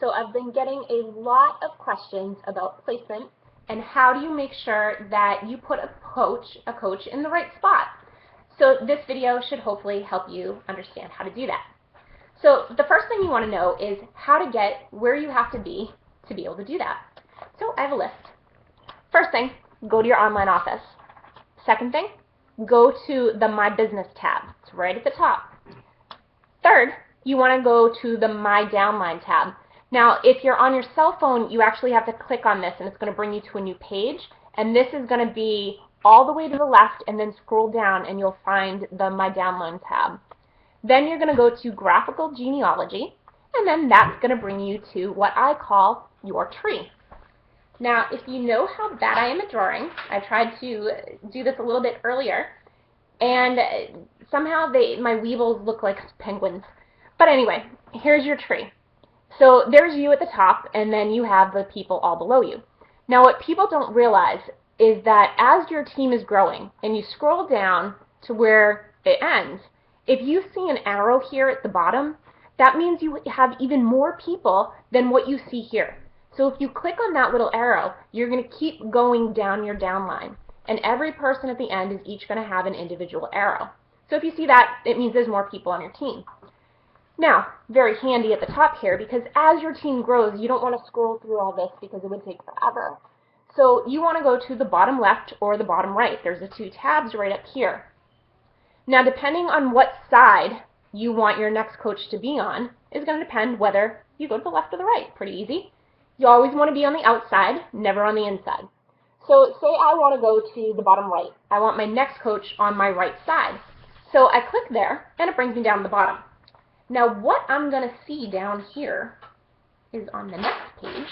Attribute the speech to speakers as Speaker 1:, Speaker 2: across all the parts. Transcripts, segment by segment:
Speaker 1: So I've been getting a lot of questions about placement and how do you make sure that you put a coach in the right spot. So this video should hopefully help you understand how to do that. So the first thing you want to know is how to get where you have to be able to do that. So I have a list. First thing, go to your online office. Second thing, go to the My Business tab. It's right at the top. Third, you want to go to the My Downline tab. Now, if you're on your cell phone, you actually have to click on this and it's going to bring you to a new page. And this is going to be all the way to the left and then scroll down and you'll find the My Downline tab. Then you're going to go to Graphical Genealogy and then that's going to bring you to what I call your tree. Now, if you know how bad I am at drawing, I tried to do this a little bit earlier, and somehow my weevils look like penguins. But anyway, here's your tree. So there's you at the top, and then you have the people all below you. Now, what people don't realize is that as your team is growing, and you scroll down to where it ends, if you see an arrow here at the bottom, that means you have even more people than what you see here. So if you click on that little arrow, you're going to keep going down your downline. And every person at the end is each going to have an individual arrow. So if you see that, it means there's more people on your team. Now, very handy at the top here, because as your team grows, you don't want to scroll through all this because it would take forever. So you want to go to the bottom left or the bottom right. There's the two tabs right up here. Now, depending on what side you want your next coach to be on is going to depend whether you go to the left or the right. Pretty easy. You always want to be on the outside, never on the inside. So say I want to go to the bottom right. I want my next coach on my right side. So I click there, and it brings me down to the bottom. Now what I'm going to see down here is on the next page,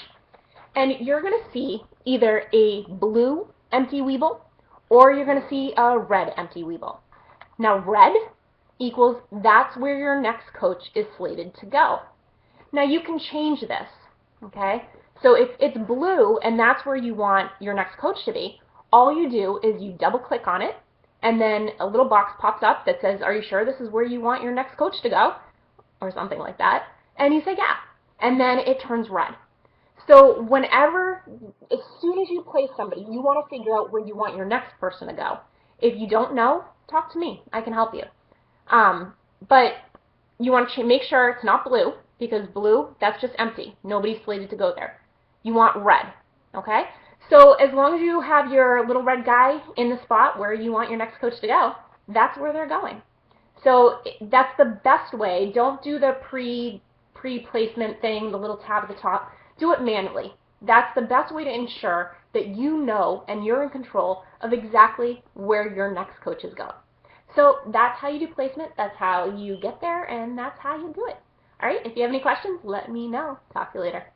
Speaker 1: and you're going to see either a blue empty weevil or you're going to see a red empty weevil. Now red equals that's where your next coach is slated to go. Now you can change this. Okay, so if it's blue and that's where you want your next coach to be, all you do is you double click on it and then a little box pops up that says, are you sure this is where you want your next coach to go? Or something like that. And you say, yeah. And then it turns red. So whenever, as soon as you place somebody, you want to figure out where you want your next person to go. If you don't know, talk to me. I can help you. But you want to make sure it's not blue, because blue, that's just empty. Nobody's slated to go there. You want red, okay? So as long as you have your little red guy in the spot where you want your next coach to go, that's where they're going. So that's the best way. Don't do the pre-placement thing, the little tab at the top. Do it manually. That's the best way to ensure that you know and you're in control of exactly where your next coach is going. So that's how you do placement. That's how you get there, and that's how you do it. All right, if you have any questions, let me know. Talk to you later.